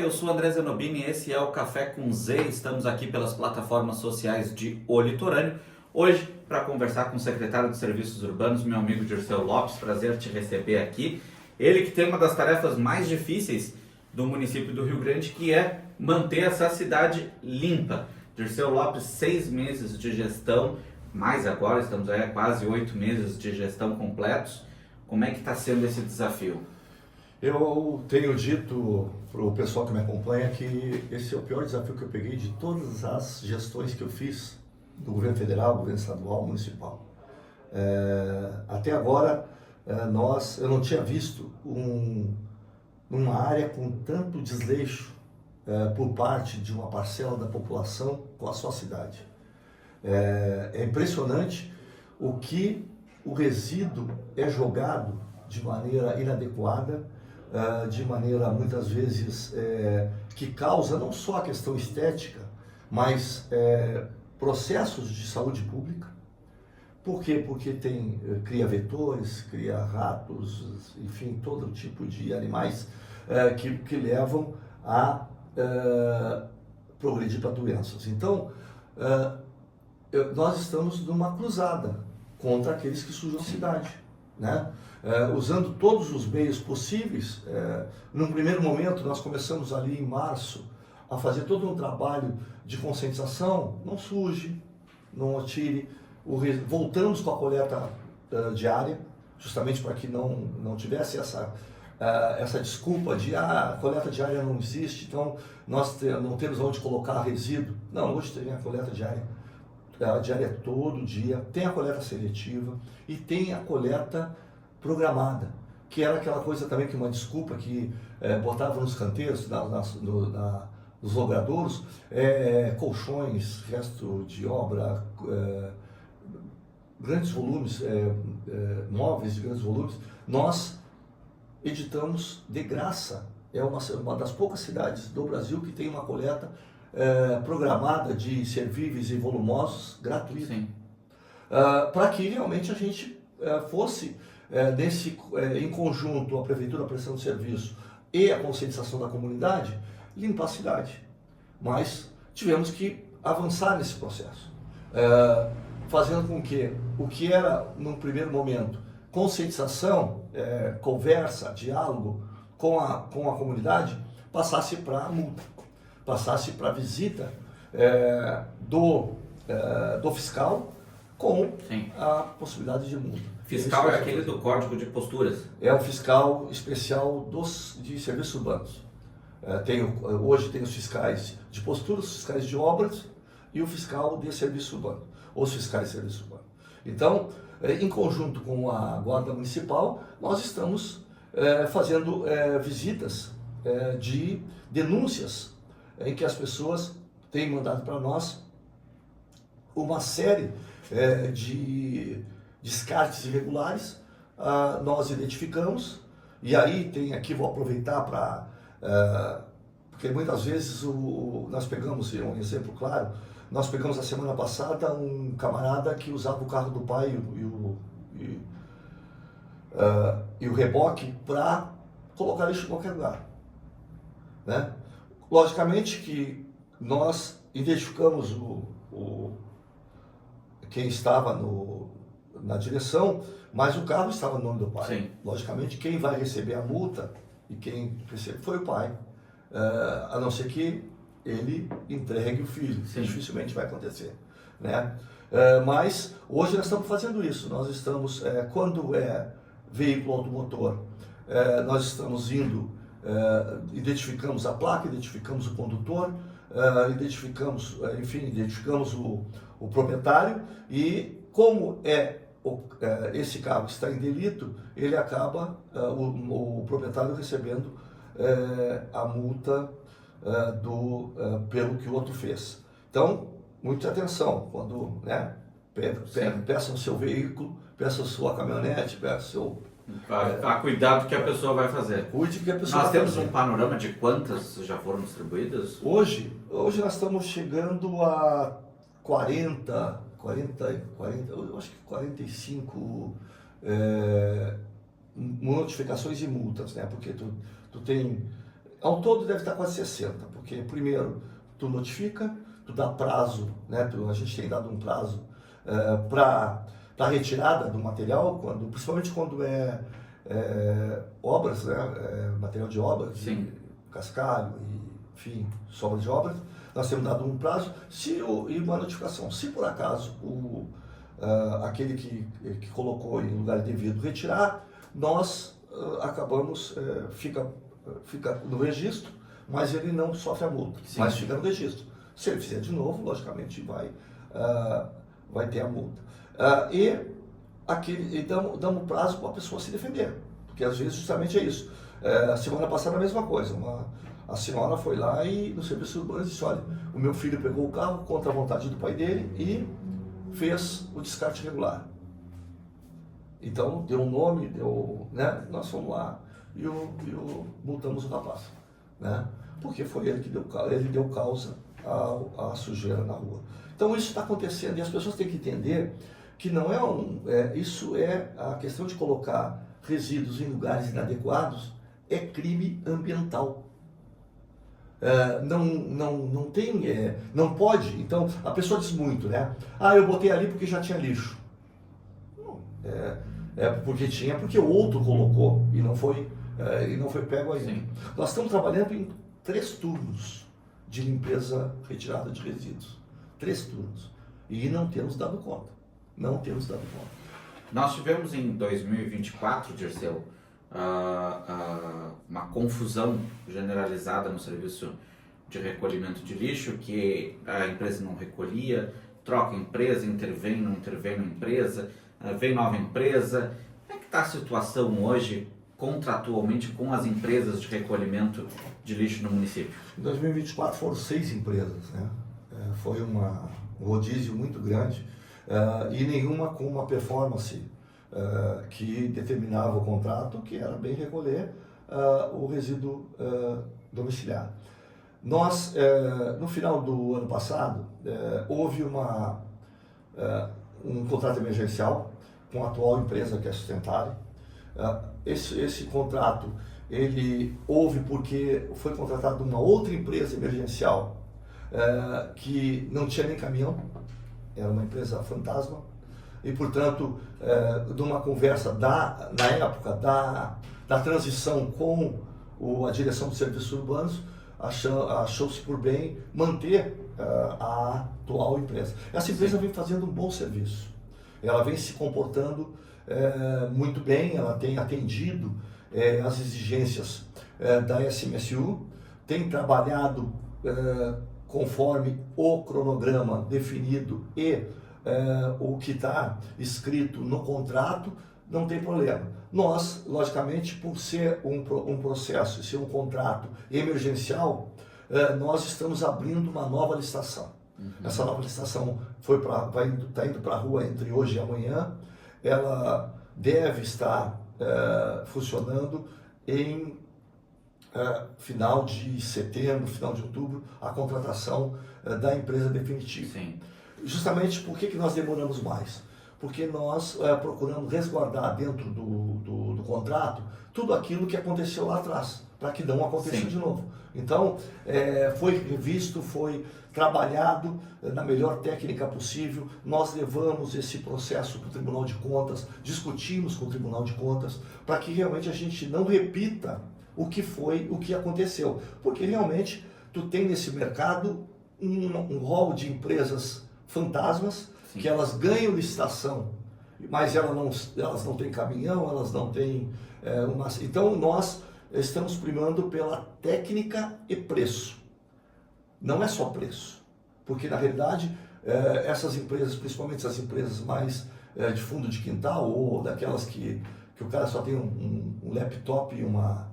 eu sou André Zenobini e esse é o Café com Z. Estamos aqui pelas plataformas sociais de O Litorâneo. Hoje, para conversar com o secretário de Serviços Urbanos, meu amigo Dirceu Lopes. Prazer te receber aqui. Ele que tem uma das tarefas mais difíceis do município do Rio Grande, que é manter essa cidade limpa. Dirceu Lopes, 6 meses de gestão, mais agora, estamos aí há quase 8 meses de gestão completos. Como é que está sendo esse desafio? Eu tenho dito para o pessoal que me acompanha que esse é o pior desafio que eu peguei de todas as gestões que eu fiz do governo federal, governo estadual, municipal. Até agora, eu não tinha visto uma área com tanto desleixo por parte de uma parcela da população com a sua cidade. É impressionante o que o resíduo é jogado de maneira inadequada, de maneira muitas vezes que causa não só a questão estética, mas processos de saúde pública. Por quê? Porque cria vetores, cria ratos, enfim, todo tipo de animais que levam a progredir para doenças. Então, nós estamos numa cruzada contra aqueles que sujam a cidade, né? Usando todos os meios possíveis. Num primeiro momento, nós começamos ali em março a fazer todo um trabalho de conscientização: não suje, não atire. Voltamos com a coleta diária, justamente para que não tivesse essa desculpa de a coleta diária não existe, então nós não temos onde colocar resíduo. Não, hoje tem a coleta diária. A diária é todo dia, tem a coleta seletiva e tem a coleta programada, que era aquela coisa também que uma desculpa que botava nos canteiros, nos logradouros, colchões, resto de obra, grandes volumes, móveis de grandes volumes. Nós editamos de graça. É uma das poucas cidades do Brasil que tem uma coleta programada de servíveis e volumosos gratuita, para que realmente a gente fosse em conjunto, a prefeitura prestando serviço e a conscientização da comunidade, limpar a cidade. Mas tivemos que avançar nesse processo, fazendo com que o que era num primeiro momento conscientização, conversa, diálogo com a comunidade, passasse para multa, passasse para visita do fiscal com a possibilidade de multa. Fiscal é aquele do Código de Posturas? É o fiscal especial de serviços urbanos. Hoje tem os fiscais de posturas, os fiscais de obras e o fiscal de serviço urbano, os fiscais de serviço urbano. Então, em conjunto com a Guarda Municipal, nós estamos fazendo visitas de denúncias em que as pessoas têm mandado para nós uma série de descartes irregulares. Nós identificamos, e aí vou aproveitar porque muitas vezes nós pegamos, um exemplo claro, nós pegamos a semana passada um camarada que usava o carro do pai e o reboque para colocar lixo em qualquer lugar, né? Logicamente que nós identificamos quem estava na direção, mas o carro estava no nome do pai. Sim. Logicamente, quem vai receber a multa e quem recebe foi o pai, a não ser que ele entregue o filho. Sim. Dificilmente vai acontecer, né? Mas hoje nós estamos fazendo isso. Nós estamos, quando é veículo automotor, nós estamos indo, identificamos a placa, identificamos o condutor, identificamos o proprietário, e como esse carro está em delito, ele acaba, o proprietário recebendo a multa pelo que o outro fez. Então, muita atenção quando peça o seu veículo, peça a sua caminhonete, peça o seu... Cuidado que a pessoa vai fazer. Cuide que a pessoa Nós vai temos fazer. um panorama de quantas já foram distribuídas? Hoje nós estamos chegando a 40, eu acho que 45 notificações e multas, né? Porque tu tem Ao todo deve estar quase 60, porque primeiro tu notifica, tu dá prazo, né? A gente tem dado um prazo para retirada do material, principalmente quando obras, né? Material de obras, Sim. cascalho, enfim, sobra de obras, nós temos dado um prazo e uma notificação. Se por acaso aquele que colocou em lugar devido retirar, nós acabamos, fica no registro, mas ele não sofre a multa, Sim. mas fica no registro. Se ele fizer de novo, logicamente vai ter a multa. E damos prazo para a pessoa se defender, porque às vezes justamente é isso. A semana passada a mesma coisa, a senhora foi lá e no serviço urbano disse, olha, o meu filho pegou o carro contra a vontade do pai dele e fez o descarte regular. Então deu um nome, né? Nós fomos lá e multamos o rapaz, né? Porque foi ele que deu causa à sujeira na rua. Então isso está acontecendo e as pessoas têm que entender que não isso é a questão de colocar resíduos em lugares inadequados, é crime ambiental. Não pode. Então a pessoa diz muito, né? Eu botei ali porque já tinha lixo. Não, porque o outro colocou e não foi pego aí. Sim. Nós estamos trabalhando em 3 turnos de limpeza, retirada de resíduos. 3 turnos. E não temos dado conta. Nós tivemos em 2024, Dirceu, uma confusão generalizada no serviço de recolhimento de lixo, que a empresa não recolhia, troca a empresa, intervém, não intervém na empresa, vem nova empresa. Como é que está a situação hoje, contratualmente, com as empresas de recolhimento de lixo no município? Em 2024 foram 6 empresas, né? Foi um rodízio muito grande e nenhuma com uma performance que determinava o contrato, que era bem recolher o resíduo domiciliar. Nós, no final do ano passado, houve um contrato emergencial com a atual empresa, que é a Sustentare. Esse contrato houve porque foi contratada uma outra empresa emergencial que não tinha nem caminhão, era uma empresa fantasma, e portanto, de uma conversa na época da transição com a direção dos serviços urbanos, achou-se por bem manter a atual empresa. Essa empresa vem fazendo um bom serviço, ela vem se comportando muito bem, ela tem atendido as exigências da SMSU, tem trabalhado conforme o cronograma definido e o que está escrito no contrato, não tem problema. Nós, logicamente, por ser um processo, ser um contrato emergencial, nós estamos abrindo uma nova licitação. Uhum. Essa nova licitação está indo para a rua entre hoje e amanhã. Ela deve estar funcionando em final de setembro, final de outubro, a contratação da empresa definitiva. Sim. Justamente por que nós demoramos mais? Porque nós procuramos resguardar dentro do contrato tudo aquilo que aconteceu lá atrás, para que não aconteça de novo. Então, foi revisto, foi trabalhado na melhor técnica possível, nós levamos esse processo para o Tribunal de Contas, discutimos com o Tribunal de Contas, para que realmente a gente não repita o que aconteceu. Porque realmente tu tem nesse mercado um rol de empresas fantasmas, sim, que elas ganham licitação, mas elas não têm caminhão, elas não têm Então nós estamos primando pela técnica e preço. Não é só preço, porque na realidade essas empresas, principalmente essas empresas mais de fundo de quintal, ou daquelas que o cara só tem um laptop e uma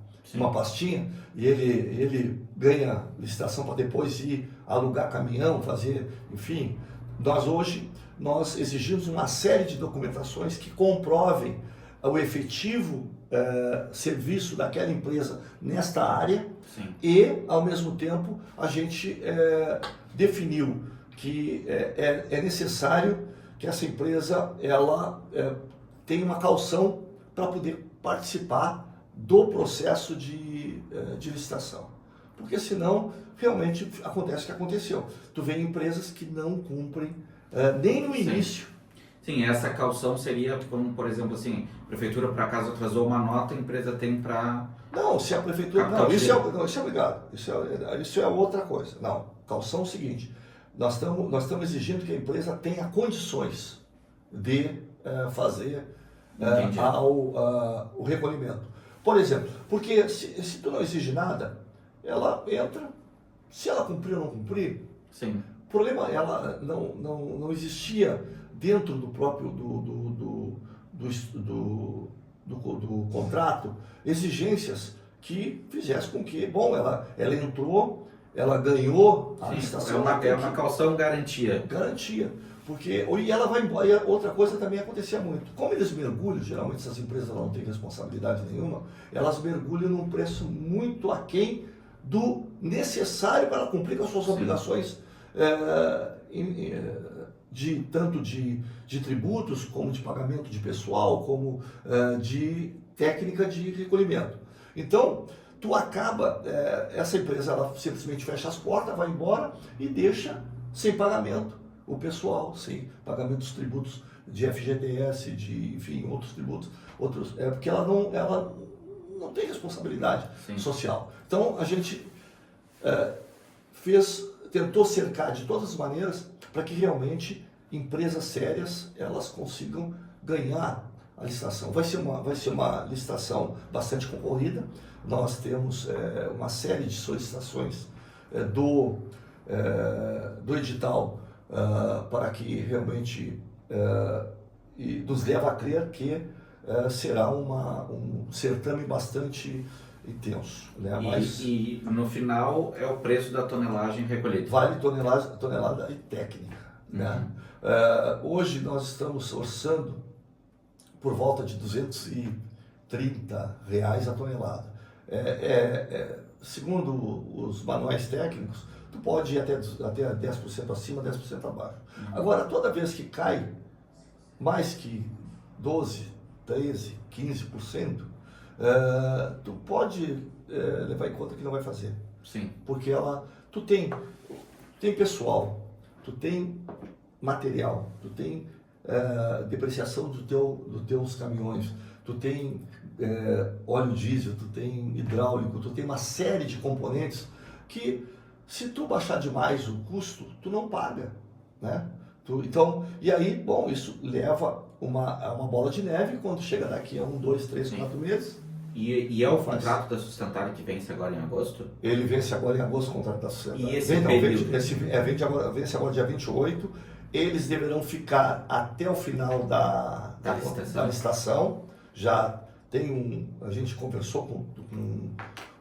pastinha, e ele ganha licitação para depois ir alugar caminhão, fazer, enfim. Nós exigimos uma série de documentações que comprovem o efetivo serviço daquela empresa nesta área. Sim. E, ao mesmo tempo, a gente definiu que é necessário que essa empresa tenha uma caução para poder participar do processo de licitação. porque senão realmente acontece o que aconteceu. Tu vê empresas que não cumprem nem no início. Sim, essa caução seria como, por exemplo, assim, a prefeitura por acaso atrasou uma nota, a empresa tem para... Não, se a prefeitura... Não, isso é obrigado. Isso é outra coisa. Não, caução é o seguinte, nós estamos exigindo que a empresa tenha condições de fazer o recolhimento. Por exemplo, porque se tu não exige nada, ela entra, se ela cumprir ou não cumprir, sim. O problema, ela não existia dentro do próprio do contrato exigências que fizessem com que, bom, ela entrou, ela ganhou a licitação. É uma caução garantia. Garantia. Porque, e ela vai embora, e outra coisa também acontecia muito. Como eles mergulham, geralmente essas empresas não têm responsabilidade nenhuma, elas mergulham num preço muito aquém do necessário para ela cumprir com as suas obrigações, tanto de tributos, como de pagamento de pessoal, como de técnica de recolhimento. Então, tu acaba, essa empresa ela simplesmente fecha as portas, vai embora e deixa sem pagamento o pessoal, sem pagamento dos tributos de FGTS, enfim, outros tributos, porque ela não tem responsabilidade social. Então, a gente tentou cercar de todas as maneiras para que realmente empresas sérias elas consigam ganhar a licitação. Vai ser uma licitação bastante concorrida. Nós temos uma série de solicitações do edital para que realmente nos leva a crer que será um certame bastante intenso. Né? E no final é o preço da tonelagem recolhida. Vale tonelada e técnica. Né? Hoje nós estamos orçando por volta de R$230 a tonelada. Segundo os manuais técnicos, tu pode ir até 10% acima, 10% abaixo. Agora, toda vez que cai mais que 12%, 13%, 15%, tu pode levar em conta que não vai fazer. Sim. Porque tu tem pessoal, tu tem material, tu tem depreciação dos teus caminhões, tu tem óleo diesel, tu tem hidráulico, tu tem uma série de componentes que, se tu baixar demais o custo, tu não paga, né? E aí, bom, isso leva uma bola de neve quando chega daqui a 1, 2, 3, 4 meses. E é o contrato da Sustentável que vence agora em agosto? Ele vence agora em agosto, o contrato da Sustentável. E esse período? Vence agora dia 28. Eles deverão ficar até o final da licitação. Já tem a gente conversou com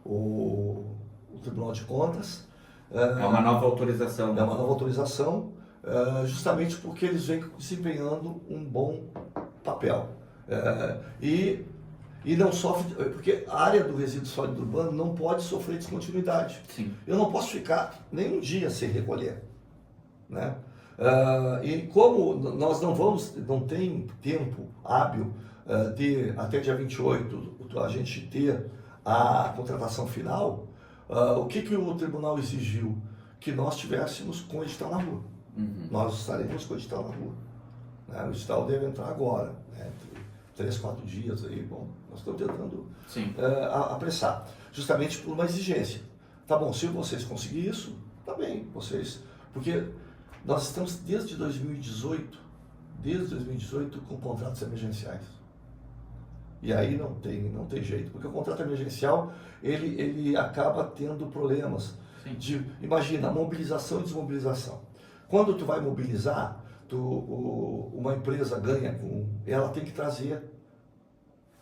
o Tribunal de Contas. É uma nova autorização. É uma nova autorização, justamente porque eles vêm desempenhando um bom papel. E não sofre, porque a área do resíduo sólido urbano não pode sofrer descontinuidade. Sim. Eu não posso ficar nem um dia sem recolher. Né? E como nós não tem tempo hábil de até dia 28 a gente ter a contratação final, o que o tribunal exigiu? Que nós tivéssemos com o edital na rua. Nós estaremos com o edital na rua. Né? O edital deve entrar agora, né? 3, 4 dias aí, bom, nós estamos tentando apressar, justamente por uma exigência. Tá bom, se vocês conseguirem isso, tá bem, porque nós estamos desde 2018 com contratos emergenciais. E aí não tem jeito, porque o contrato emergencial, ele acaba tendo problemas imagina, mobilização e desmobilização. Quando tu vai mobilizar, uma empresa ela tem que trazer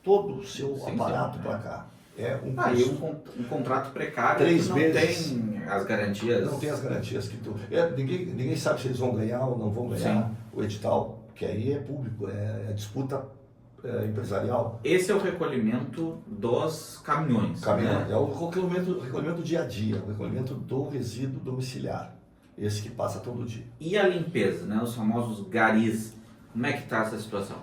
todo o seu aparato para cá. Um contrato precário 3 não meses, tem as garantias. Não tem as garantias que ninguém sabe se eles vão ganhar ou não vão ganhar o edital, que aí é público, é disputa empresarial. Esse é o recolhimento dos caminhões. Né? É o recolhimento dia a dia, o recolhimento do resíduo domiciliar. Esse que passa todo dia. E a limpeza, né? Os famosos garis, como é que está essa situação?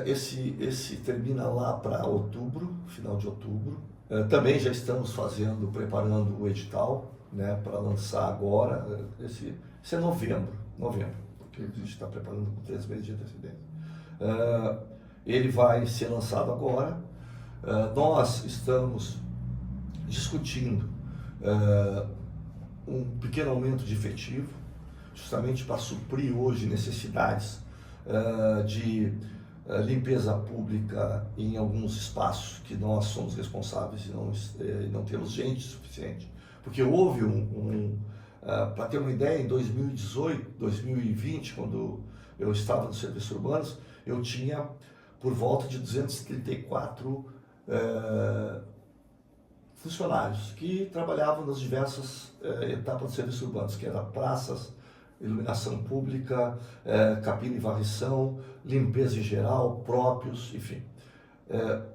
Esse termina lá para outubro, final de outubro, Também já estamos preparando o edital, né, para lançar agora, esse é novembro, porque a gente está preparando com 3 meses de antecedência. Ele vai ser lançado agora. Nós estamos discutindo um pequeno aumento de efetivo, justamente para suprir hoje necessidades de limpeza pública em alguns espaços que nós somos responsáveis e não temos gente suficiente. Porque houve para ter uma ideia, em 2018, 2020, quando eu estava nos serviços urbanos, eu tinha por volta de 234 funcionários que trabalhavam nas diversas etapas dos serviços urbanos, que eram praças, iluminação pública, capina e varrição, limpeza em geral, próprios, enfim.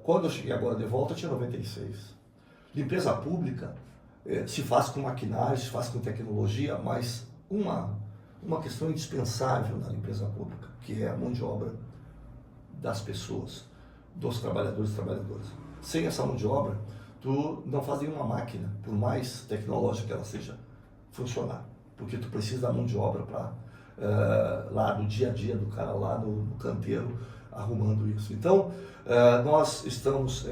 Quando eu cheguei agora de volta, eu tinha 96. Limpeza pública se faz com maquinário, se faz com tecnologia, mas uma questão indispensável na limpeza pública, que é a mão de obra das pessoas, dos trabalhadores e trabalhadoras. Sem essa mão de obra, tu não faz nenhuma máquina, por mais tecnológica que ela seja, funcionar. Porque tu precisa da mão de obra para lá no dia a dia do cara lá no canteiro arrumando isso. Então nós estamos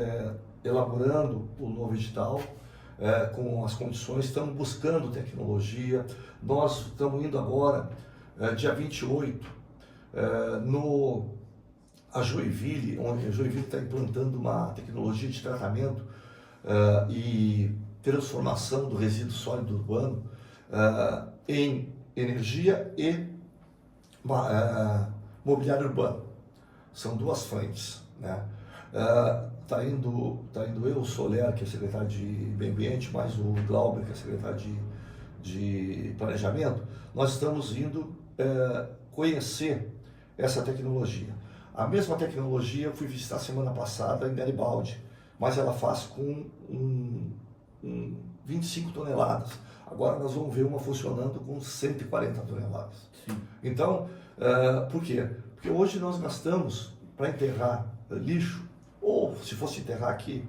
elaborando o novo edital com as condições, estamos buscando tecnologia. Nós estamos indo agora dia 28 a Joinville, onde a Joinville está implantando uma tecnologia de tratamento e transformação do resíduo sólido urbano em energia e mobiliário urbano. São duas frentes, né? Tá indo eu, o Soler, que é secretário de Meio Ambiente, mais o Glauber, que é secretário de Planejamento. Nós estamos indo conhecer essa tecnologia. A mesma tecnologia eu fui visitar semana passada em Garibaldi, mas ela faz com 25 toneladas. Agora nós vamos ver uma funcionando com 140 toneladas. Sim. Então, por quê? Porque hoje nós gastamos para enterrar lixo, ou se fosse enterrar aqui,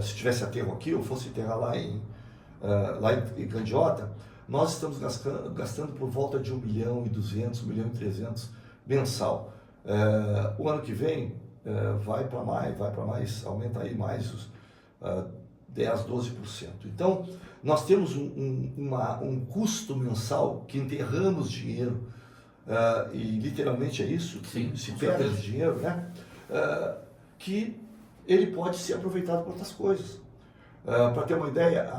se tivesse aterro aqui, ou fosse enterrar lá em Candiota, nós estamos gastando por volta de 1.200.000, 1.300.000 mensal. O ano que vem vai para mais, aumenta aí mais os 10, 12%. Então, nós temos um custo mensal que enterramos dinheiro, e literalmente é isso, sim, se perde dinheiro, né? Que ele pode ser aproveitado para outras coisas. Para ter uma ideia,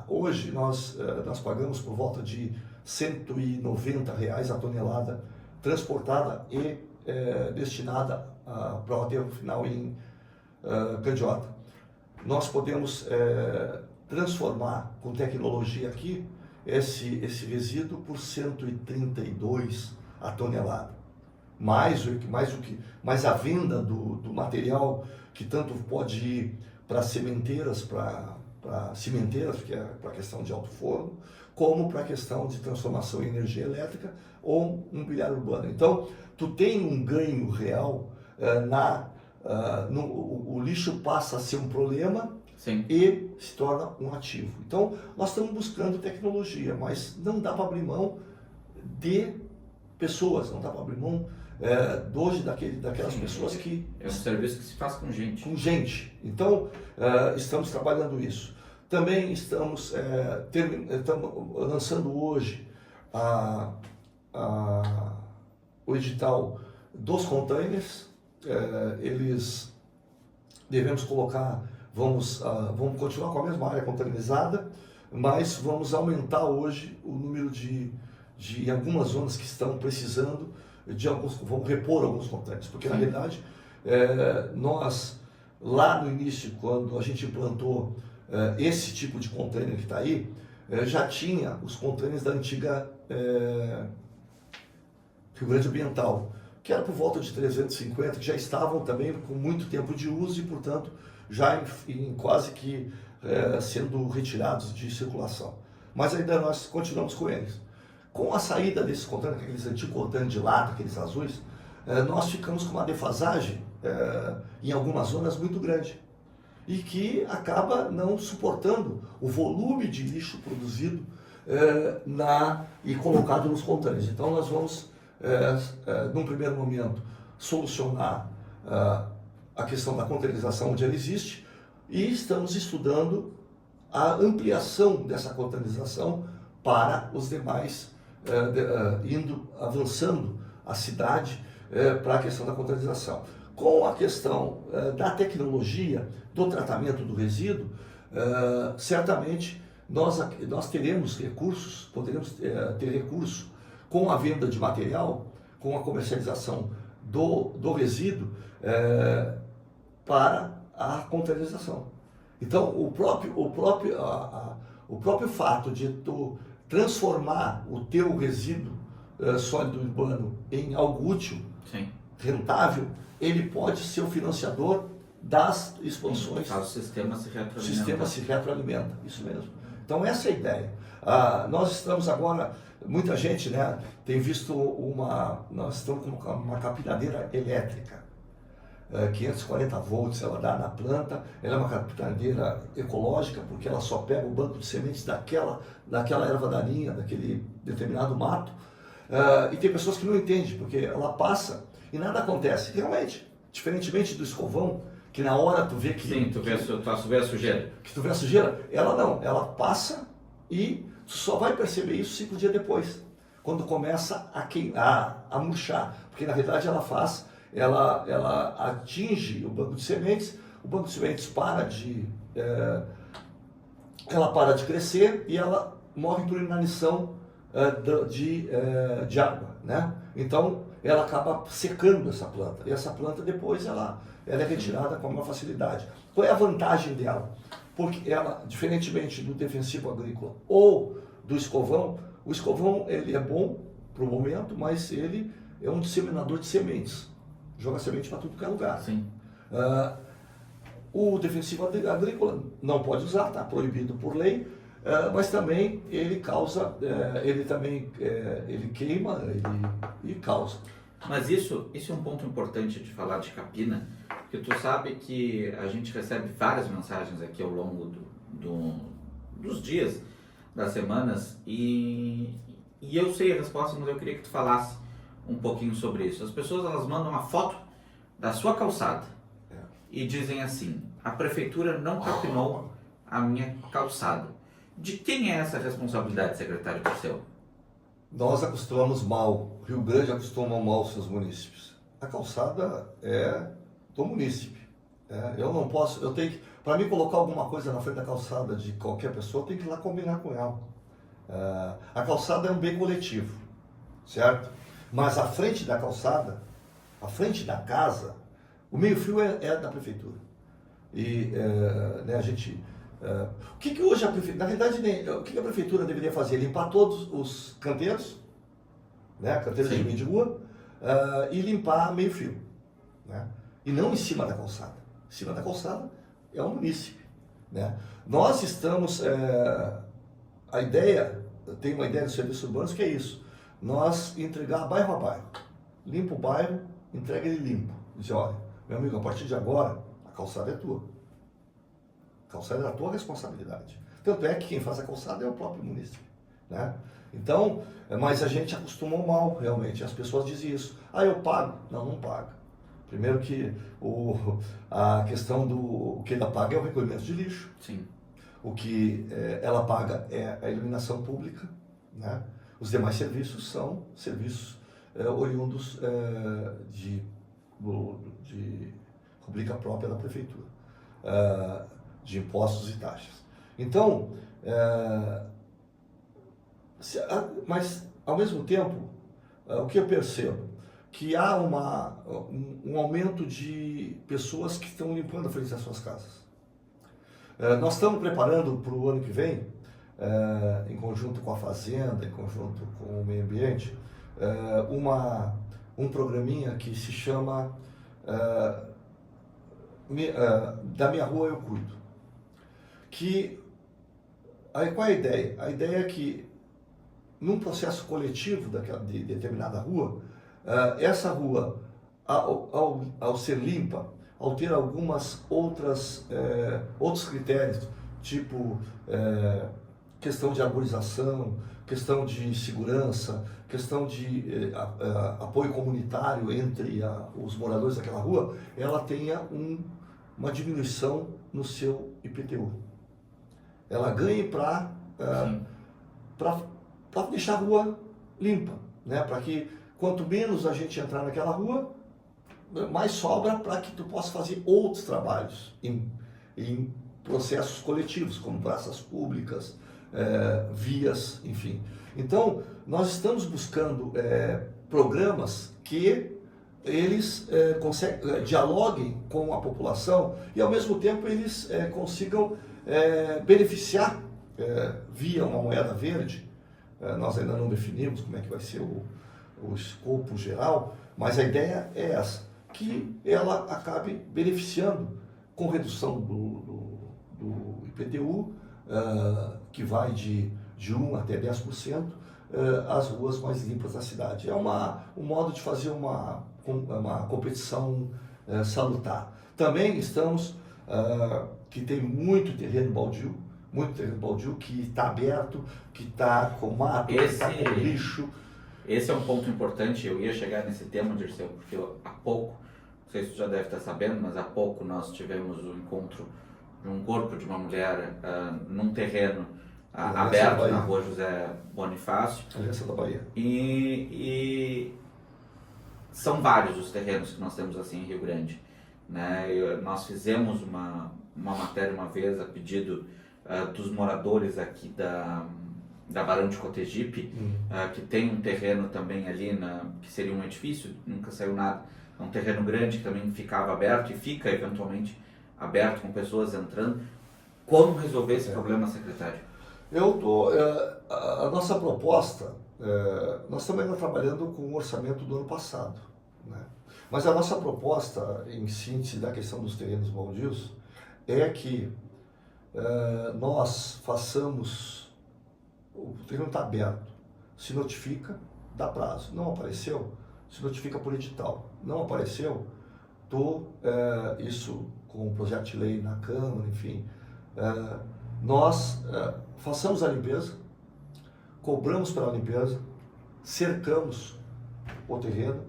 hoje nós pagamos por volta de R$ 190 a tonelada transportada e destinada para o aterro final em Candiota. Nós podemos transformar com tecnologia aqui esse resíduo por 132 a tonelada. Mais a venda do material que tanto pode ir para cimenteiras, que é para a questão de alto forno, como para a questão de transformação em energia elétrica ou mobiliário urbano. Então, tu tem um ganho real o lixo passa a ser um problema. Sim. E se torna um ativo. Então, nós estamos buscando tecnologia, mas não dá para abrir mão de pessoas, não dá para abrir mão hoje daquelas pessoas que... É um serviço que se faz com gente. Com gente. Então, estamos trabalhando isso. Também estamos lançando hoje o edital dos containers. Eles devemos colocar... Vamos continuar com a mesma área containerizada, mas vamos aumentar hoje o número de algumas zonas que estão precisando vamos repor alguns containers, porque na realidade nós, lá no início, quando a gente implantou esse tipo de container que está aí, já tinha os containers da antiga Rio Grande Ambiental, que era por volta de 350, que já estavam também com muito tempo de uso e, portanto, já quase que sendo retirados de circulação. Mas ainda nós continuamos com eles. Com a saída desses containers, aqueles antigos containers de lata, aqueles azuis, nós ficamos com uma defasagem em algumas zonas muito grande. e que acaba não suportando o volume de lixo produzido e colocado nos contêineres. Então nós vamos, num primeiro momento, solucionar a questão da containerização onde ela existe e estamos estudando a ampliação dessa containerização para os demais, avançando a cidade para a questão da containerização. Com a questão da tecnologia do tratamento do resíduo, certamente nós teremos recursos, poderemos ter recurso com a venda de material, com a comercialização do resíduo para a containerização. Então, o próprio fato de tu transformar o teu resíduo sólido urbano em algo útil, Sim. rentável, ele pode ser o financiador das expansões. O sistema se retroalimenta. O sistema se retroalimenta, isso mesmo. Então essa é a ideia. Nós estamos agora, muita gente, né, tem visto nós estamos com uma capinadeira elétrica, 540 volts, ela dá na planta, ela é uma capinadeira ecológica, porque ela só pega o banco de sementes daquela erva daninha, daquele determinado mato, e tem pessoas que não entendem, porque ela passa e nada acontece. Realmente, diferentemente do escovão, que na hora tu vê que... Sim, tu vê a sujeira. Que tu vê a sujeira, ela não, ela passa e tu só vai perceber isso 5 dias depois, quando começa a murchar, porque na verdade ela atinge o banco de sementes ela para de crescer e ela morre por inanição de água, né? Então ela acaba secando essa planta, e essa planta depois ela é retirada com maior facilidade. Qual é a vantagem dela? Porque ela, diferentemente do defensivo agrícola ou do escovão, o escovão ele é bom para o momento, mas ele é um disseminador de sementes, joga semente para tudo que é lugar. Sim. O defensivo agrícola não pode usar, está proibido por lei, mas também ele causa, ele queima e causa. Mas isso é um ponto importante de falar de capina, porque tu sabe que a gente recebe várias mensagens aqui ao longo dos dias, das semanas, e eu sei a resposta, mas eu queria que tu falasse um pouquinho sobre isso. As pessoas elas mandam uma foto da sua calçada e dizem assim: a prefeitura não capinou a minha calçada. De quem é essa responsabilidade, secretário Dirceu? Nós acostumamos mal, Rio Grande acostuma mal os seus munícipes. A calçada é do munícipe. Eu não posso, para mim colocar alguma coisa na frente da calçada de qualquer pessoa, eu tenho que ir lá combinar com ela. A calçada é um bem coletivo, certo? Mas a frente da calçada, a frente da casa, o meio-fio é da prefeitura. E a gente... o que hoje a prefeitura... Na realidade, o que a prefeitura deveria fazer? Limpar todos os canteiros, né? Canteiros de meio de rua, e limpar meio-fio, né? E não em cima da calçada. Em cima da calçada é o munícipe, né? Nós estamos... tem uma ideia dos serviços urbanos que é isso. Nós entregar bairro a bairro. Limpa o bairro, entrega ele limpo. Diz, olha, meu amigo, a partir de agora, a calçada é tua. A calçada é a tua responsabilidade. Tanto é que quem faz a calçada é o próprio município, né? Então, mas a gente acostumou mal, realmente. As pessoas dizem isso. Eu pago. Não paga. Primeiro que a questão o que ela paga é o recolhimento de lixo. Sim. O que ela paga é a iluminação pública, né? Os demais serviços são serviços oriundos de rubrica própria da prefeitura, de impostos e taxas. Então, mas ao mesmo tempo, o que eu percebo? Que há um aumento de pessoas que estão limpando a frente das suas casas. Nós estamos preparando para o ano que vem, em conjunto com a Fazenda, em conjunto com o meio ambiente, um programinha que se chama Da Minha Rua Eu Cuido. Qual é a ideia? A ideia é que, num processo coletivo de determinada rua, essa rua, ao ser limpa, altera algumas outros critérios, tipo questão de arborização, questão de segurança, questão de apoio comunitário entre os moradores daquela rua, ela tenha uma diminuição no seu IPTU. Ela ganhe para deixar a rua limpa, né? Para que quanto menos a gente entrar naquela rua, mais sobra para que tu possa fazer outros trabalhos em processos coletivos, como praças públicas, vias, enfim. Então, nós estamos buscando programas que eles dialoguem com a população e, ao mesmo tempo, eles consigam beneficiar via uma moeda verde. Nós ainda não definimos como é que vai ser o escopo geral, mas a ideia é essa, que ela acabe beneficiando com redução do IPTU, que vai de 1 até 10%, as ruas mais limpas da cidade. É um modo de fazer uma competição salutar. Também estamos, que tem muito terreno baldio que está aberto, que está com mato, que está com lixo. Esse é um ponto importante, eu ia chegar nesse tema, Dirceu, porque há pouco, não sei se tu já deve estar sabendo, mas há pouco nós tivemos um encontro de um corpo de uma mulher num terreno aberto na rua José Bonifácio. Aliança da Bahia. E são vários os terrenos que nós temos assim em Rio Grande, né? Nós fizemos uma matéria uma vez a pedido dos moradores aqui da Barão de Cotegipe, que tem um terreno também ali, que seria um edifício, nunca saiu nada, é um terreno grande que também ficava aberto e fica eventualmente aberto com pessoas entrando. Como resolver esse problema, secretário? A nossa proposta, nós estamos ainda trabalhando com o orçamento do ano passado, né? Mas a nossa proposta, em síntese da questão dos terrenos baldios, é que nós façamos, o terreno está aberto, se notifica, dá prazo, não apareceu, se notifica por edital, não apareceu, isso com o projeto de lei na Câmara, enfim, nós façamos a limpeza, cobramos pela limpeza, cercamos o terreno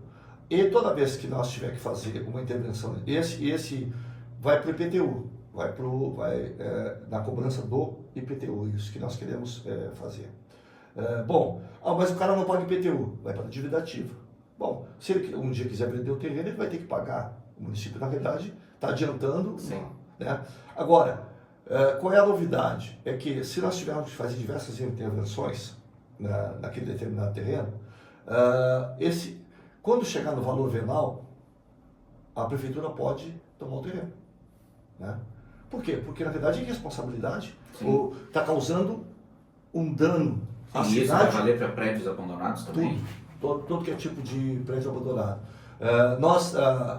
e toda vez que nós tiver que fazer uma intervenção, esse vai para o IPTU, vai na cobrança do IPTU, isso que nós queremos fazer. Mas o cara não paga IPTU, vai para a dívida ativa. Bom, se ele um dia quiser vender o terreno, ele vai ter que pagar. O município, na verdade, está adiantando. Sim. Né? Agora, qual é a novidade? É que se nós tivermos que fazer diversas intervenções naquele determinado terreno, quando chegar no valor venal, a prefeitura pode tomar o terreno. Né? Por quê? Porque, na verdade, é irresponsabilidade. Está causando um dano à cidade. E isso vai valer para prédios abandonados também? Todo que é tipo de prédio abandonado.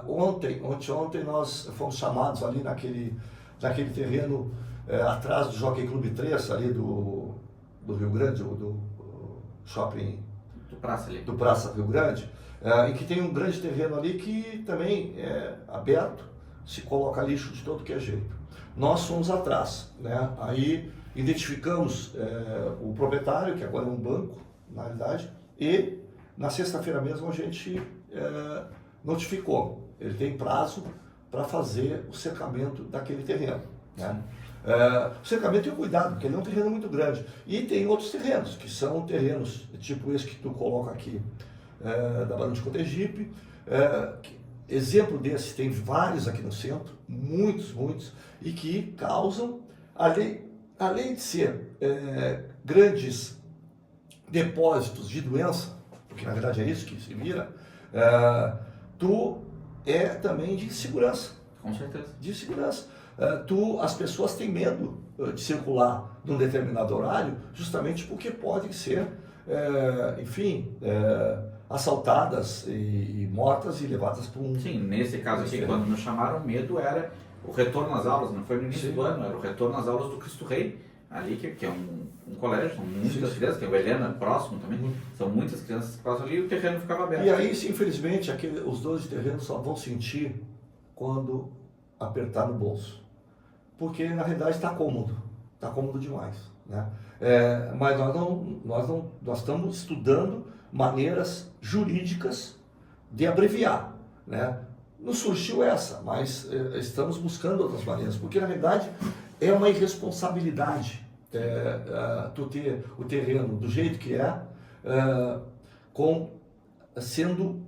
Ontem nós fomos chamados ali naquele terreno atrás do Jockey Clube 3, ali do Rio Grande, do shopping do Praça Rio Grande, em que tem um grande terreno ali que também é aberto, se coloca lixo de todo que é jeito. Nós fomos atrás, né? Aí identificamos o proprietário, que agora é um banco, na realidade, e na sexta-feira mesmo a gente notificou. Ele tem prazo para fazer o cercamento daquele terreno. Né? O cercamento e o cuidado, porque ele é um terreno muito grande. E tem outros terrenos, que são terrenos tipo esse que tu coloca aqui, da Barão de Cotegipe. Exemplo desse, tem vários aqui no centro, muitos, e que causam, além de ser grandes depósitos de doença, porque na verdade é isso que se vira, também de segurança. Com certeza. De segurança. As pessoas têm medo de circular num determinado horário, justamente porque podem ser, assaltadas e mortas e levadas para um... Sim, nesse caso aqui, quando nos chamaram, o medo era o retorno às aulas, não foi no início do ano, era o retorno às aulas do Cristo Rei, ali que é um colégio, são muitas crianças, tem o Helena próximo também, são muitas crianças que passam ali e o terreno ficava aberto. E aí, infelizmente, os donos de terreno só vão sentir quando apertar no bolso, porque na realidade está cômodo demais, né? Mas nós estamos estudando maneiras jurídicas de abreviar, né? Nos surgiu essa, mas estamos buscando outras maneiras, porque na realidade é uma irresponsabilidade tu ter o terreno do jeito que sendo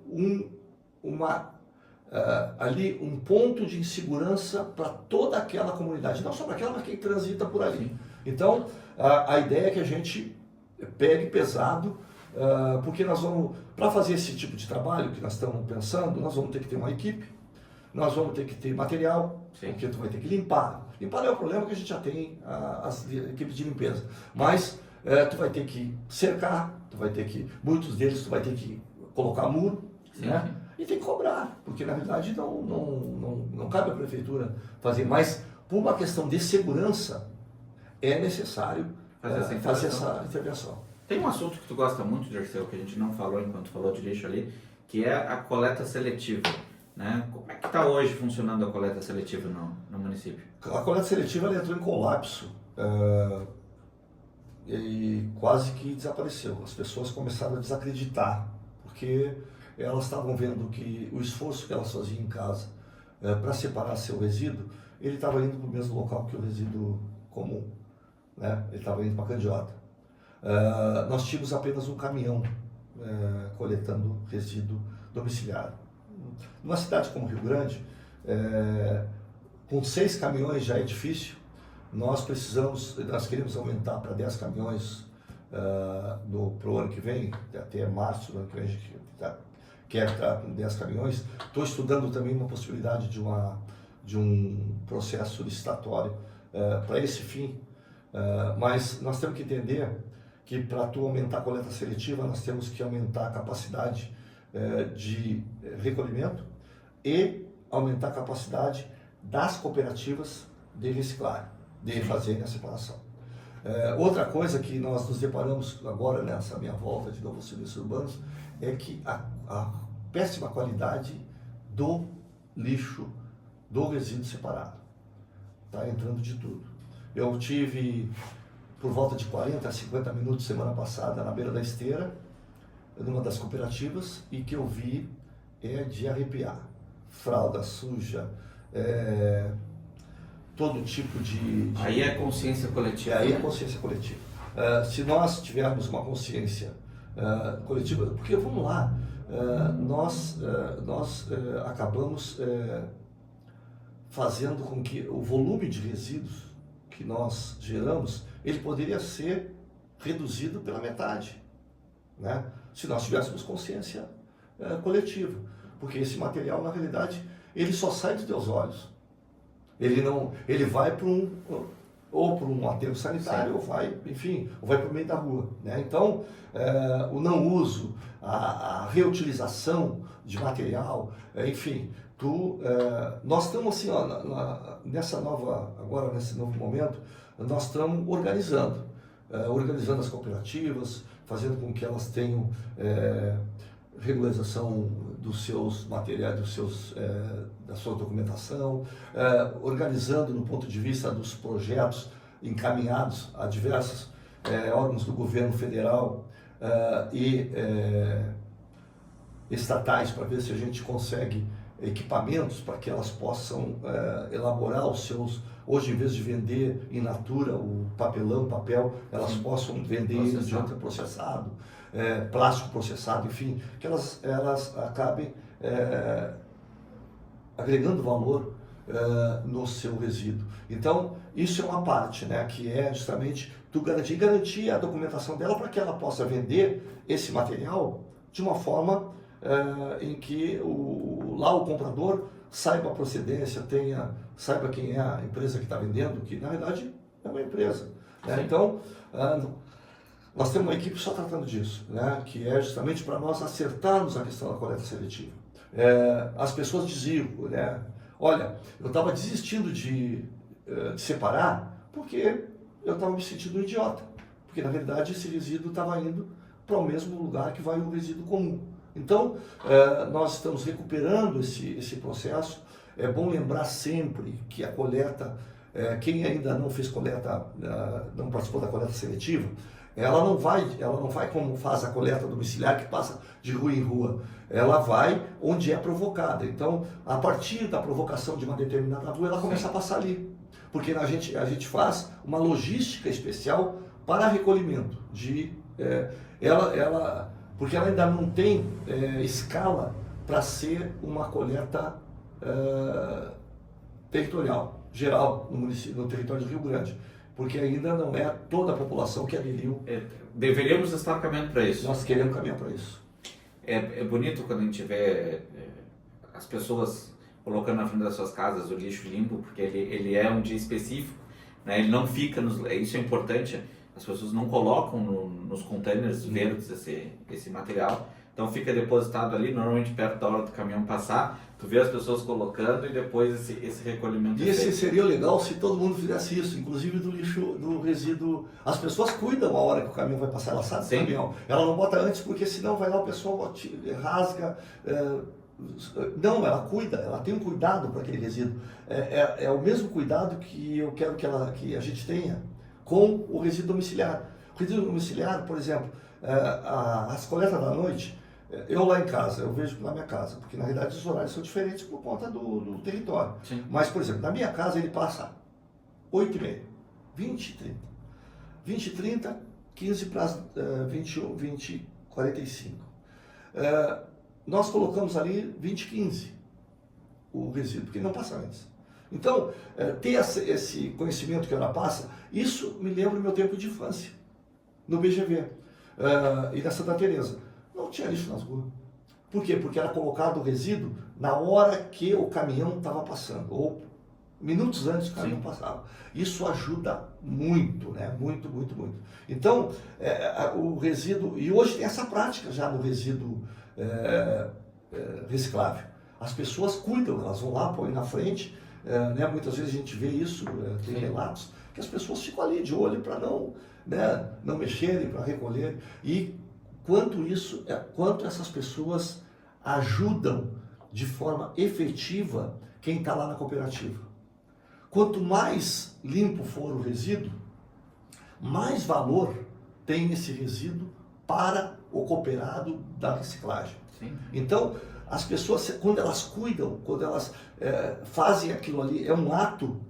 ali um ponto de insegurança para toda aquela comunidade, não só para aquela, mas quem transita por ali. Então, a ideia é que a gente pegue pesado, porque nós vamos, para fazer esse tipo de trabalho que nós estamos pensando, nós vamos ter que ter uma equipe, nós vamos ter que ter material, porque tu vai ter que limpar. Limpar não é o problema, que a gente já tem as equipes de limpeza, mas tu vai ter que cercar, muitos deles tu vai ter que colocar muro, né? E tem que cobrar, porque na verdade não cabe à prefeitura fazer, mas por uma questão de segurança é necessário fazer essa intervenção. Tem um assunto que tu gosta muito, Dirceu, que a gente não falou enquanto falou de lixo ali, que é a coleta seletiva, né? Como é que está hoje funcionando a coleta seletiva no município? A coleta seletiva ela entrou em colapso e quase que desapareceu. As pessoas começaram a desacreditar, porque elas estavam vendo que o esforço que elas faziam em casa para separar seu resíduo, ele estava indo para o mesmo local que o resíduo comum, né? Ele estava indo para a Candiota. Nós tínhamos apenas um caminhão coletando resíduo domiciliário. Numa cidade como Rio Grande, com 6 caminhões já é difícil. Nós queremos aumentar para 10 caminhões para o ano que vem, até março do ano que vem a gente quer estar com 10 caminhões. Estou estudando também uma possibilidade de um processo licitatório para esse fim, mas nós temos que entender que para tu aumentar a coleta seletiva, nós temos que aumentar a capacidade de recolhimento e aumentar a capacidade das cooperativas de reciclar, de fazerem a separação. Outra coisa que nós nos deparamos agora nessa minha volta de novos serviços urbanos é que a péssima qualidade do lixo, do resíduo separado. Está entrando de tudo. Eu tive por volta de 40 a 50 minutos semana passada na beira da esteira, numa das cooperativas, e que eu vi é de arrepiar. Fralda suja, todo tipo de... Aí é consciência coletiva. Aí é consciência coletiva. Se nós tivermos uma consciência coletiva, porque vamos lá, nós acabamos fazendo com que o volume de resíduos que nós geramos, ele poderia ser reduzido pela metade, né? Se nós tivéssemos consciência coletiva, porque esse material, na realidade, ele só sai dos teus olhos. Ele vai para um aterro sanitário, ou vai para o meio da rua, né? Então, o não uso, a reutilização de material, enfim, nós estamos assim, ó, nesse novo momento, nós estamos organizando as cooperativas, fazendo com que elas tenham regularização dos seus materiais, da sua documentação, organizando no ponto de vista dos projetos encaminhados a diversos órgãos do governo federal e estatais, para ver se a gente consegue equipamentos para que elas possam elaborar os seus... Hoje, em vez de vender in natura o papel, elas possam vender de ultraprocessado, plástico processado, enfim, que elas acabem agregando valor no seu resíduo. Então, isso é uma parte, né, que é justamente tu garantir a documentação dela para que ela possa vender esse material de uma forma em que o comprador saiba a procedência, saiba quem é a empresa que está vendendo, que na verdade é uma empresa, né? Então, nós temos uma equipe só tratando disso, né? Que é justamente para nós acertarmos a questão da coleta seletiva. As pessoas diziam, né? Olha, eu estava desistindo de separar porque eu estava me sentindo um idiota, porque na verdade esse resíduo estava indo para o mesmo lugar que vai o resíduo comum. Então, nós estamos recuperando esse processo. é bom lembrar sempre que a coleta, quem ainda não fez coleta, não participou da coleta seletiva, ela não vai como faz a coleta domiciliar, que passa de rua em rua. Ela vai onde é provocada. Então, a partir da provocação de uma determinada rua, ela começa a passar ali. Porque a gente faz uma logística especial para recolhimento. Porque ela ainda não tem escala para ser uma coleta territorial, geral, no território do Rio Grande. Porque ainda não é toda a população que aderiu. Deveríamos estar caminhando para isso. Nós queremos caminhar para isso. É bonito quando a gente vê as pessoas colocando na frente das suas casas o lixo limpo, porque ele é um dia específico, né? Ele não fica, isso é importante, as pessoas não colocam nos containers verdes esse material, então fica depositado ali, normalmente perto da hora do caminhão passar, tu vê as pessoas colocando e depois esse recolhimento. E esse seria legal se todo mundo fizesse isso, inclusive do lixo, do resíduo. As pessoas cuidam a hora que o caminhão vai passar, ela sabe do caminhão. Ela não bota antes, porque senão vai lá o pessoal rasga. Não, ela cuida, ela tem um cuidado para aquele resíduo. É o mesmo cuidado que eu quero que a gente tenha com o resíduo domiciliar. O resíduo domiciliar, por exemplo, as coletas da noite, eu lá em casa, eu vejo na minha casa, porque na realidade os horários são diferentes por conta do território. Sim. Mas, por exemplo, na minha casa ele passa 8h30, 20h30, 20h30, 15 para 21, 20h45. Nós colocamos ali 20h15 o resíduo, porque ele não passa antes. Então, ter esse conhecimento que ela passa, isso me lembra o meu tempo de infância, no BGV e na Santa Teresa. Não tinha lixo nas ruas. Por quê? Porque era colocado o resíduo na hora que o caminhão estava passando, ou minutos antes que o caminhão passava. Isso ajuda muito, né? Muito, muito, muito. Então, o resíduo, e hoje tem essa prática já no resíduo reciclável. As pessoas cuidam, elas vão lá, põem na frente, né? Muitas vezes a gente vê isso, tem relatos, que as pessoas ficam ali de olho para não mexerem, para recolher. E quanto essas pessoas ajudam de forma efetiva quem está lá na cooperativa. Quanto mais limpo for o resíduo, mais valor tem esse resíduo para o cooperado da reciclagem. Sim. Então, as pessoas, quando elas cuidam, quando elas fazem aquilo ali, é um ato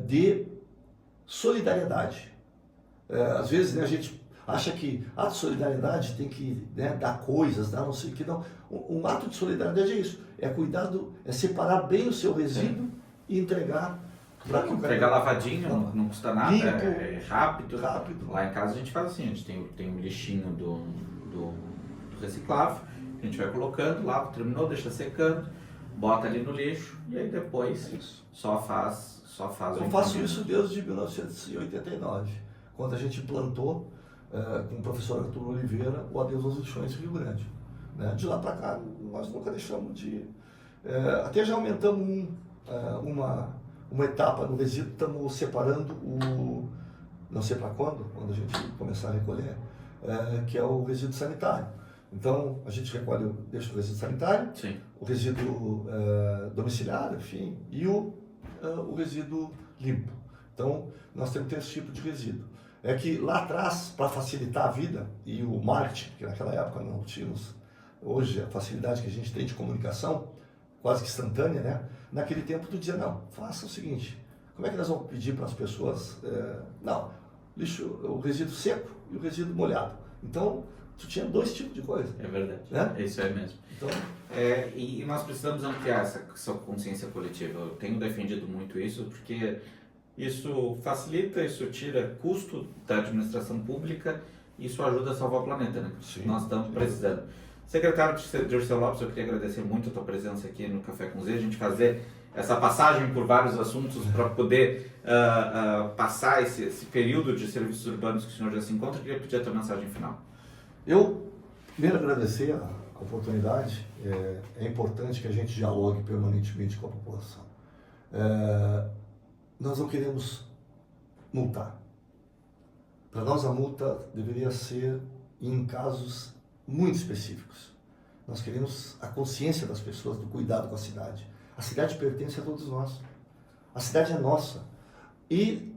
de solidariedade. Às vezes, né, a gente acha que ato de solidariedade tem que dar coisas, dar não sei o que, não. Um ato de solidariedade é isso, é separar bem o seu resíduo e entregar para que entregar lavadinho, não custa nada, limpo, é rápido. Rápido. Lá em casa a gente faz assim, a gente tem um lixinho do reciclável, a gente vai colocando, lava, terminou, deixa secando, bota ali no lixo e aí depois só faz Eu faço isso desde 1989, quando a gente plantou com o professor Arthur Oliveira o Adeus aos Lixões Rio Grande. Né? De lá para cá, nós nunca deixamos de... até já aumentamos uma etapa no resíduo, estamos separando não sei para quando a gente começar a recolher, que é o resíduo sanitário. Então, a gente deixa o resíduo sanitário, Sim. o resíduo domiciliar, enfim, e o resíduo limpo. Então, nós temos que ter esse tipo de resíduo. É que lá atrás, para facilitar a vida, e o marketing, que naquela época não tínhamos, hoje a facilidade que a gente tem de comunicação, quase que instantânea, né? Naquele tempo tu dizia, não, faça o seguinte, como é que nós vamos pedir para as pessoas, não, o resíduo seco e o resíduo molhado. Então, tu tinha dois tipos de coisa. É verdade, né? Isso é mesmo. Então, e nós precisamos ampliar essa consciência coletiva. Eu tenho defendido muito isso, porque isso facilita, isso tira custo da administração pública, isso ajuda a salvar o planeta, né? Sim, Nós estamos precisando. Secretário Dirceu Lopes, eu queria agradecer muito a tua presença aqui no Café com Z, a gente fazer essa passagem por vários assuntos para poder passar esse período de serviços urbanos que o senhor já se encontra. Eu queria pedir a tua mensagem final. Eu primeiro agradecer a oportunidade. É importante que a gente dialogue permanentemente com a população. Nós não queremos multar. Para nós a multa deveria ser em casos muito específicos. Nós queremos a consciência das pessoas do cuidado com a cidade. A cidade pertence a todos nós. A cidade é nossa. E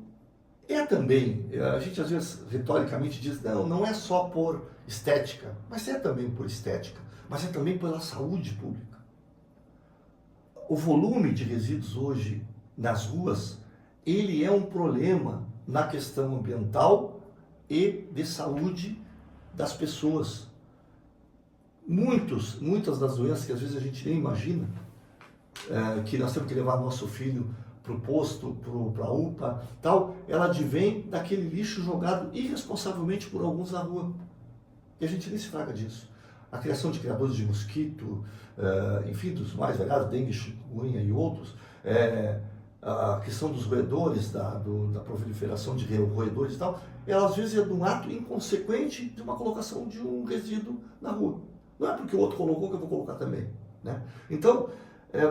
é também, a gente às vezes retoricamente diz, não é só por estética, mas é também por estética, mas é também pela saúde pública. O volume de resíduos hoje nas ruas, ele é um problema na questão ambiental e de saúde das pessoas. Muitas das doenças que às vezes a gente nem imagina, que nós temos que levar nosso filho para o posto, para a UPA, tal, ela advém daquele lixo jogado irresponsavelmente por alguns na rua. E a gente nem se fraga disso. A criação de criadores de mosquito, enfim, dos mais variados, dengue, chikungunya e outros, a questão dos roedores, da proliferação de roedores e tal, ela às vezes é de um ato inconsequente de uma colocação de um resíduo na rua. Não é porque o outro colocou que eu vou colocar também, né? Então,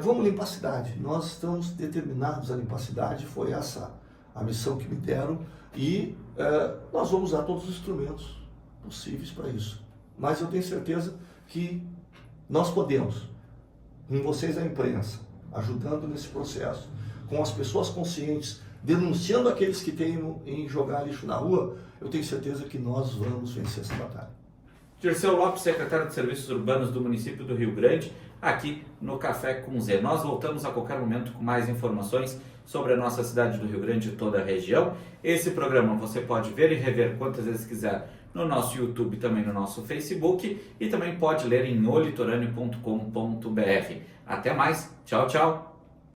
vamos limpar a cidade. Nós estamos determinados a limpar a cidade, foi essa a missão que me deram e nós vamos usar todos os instrumentos possíveis para isso. Mas eu tenho certeza que nós podemos, com vocês a imprensa, ajudando nesse processo, com as pessoas conscientes, denunciando aqueles que teimam em jogar lixo na rua, eu tenho certeza que nós vamos vencer essa batalha. Dirceu Lopes, secretário de Serviços Urbanos do município do Rio Grande, aqui no Café com Z. Nós voltamos a qualquer momento com mais informações sobre a nossa cidade do Rio Grande e toda a região. Esse programa você pode ver e rever quantas vezes quiser no nosso YouTube, também no nosso Facebook e também pode ler em olitorâneo.com.br. Até mais, tchau, tchau!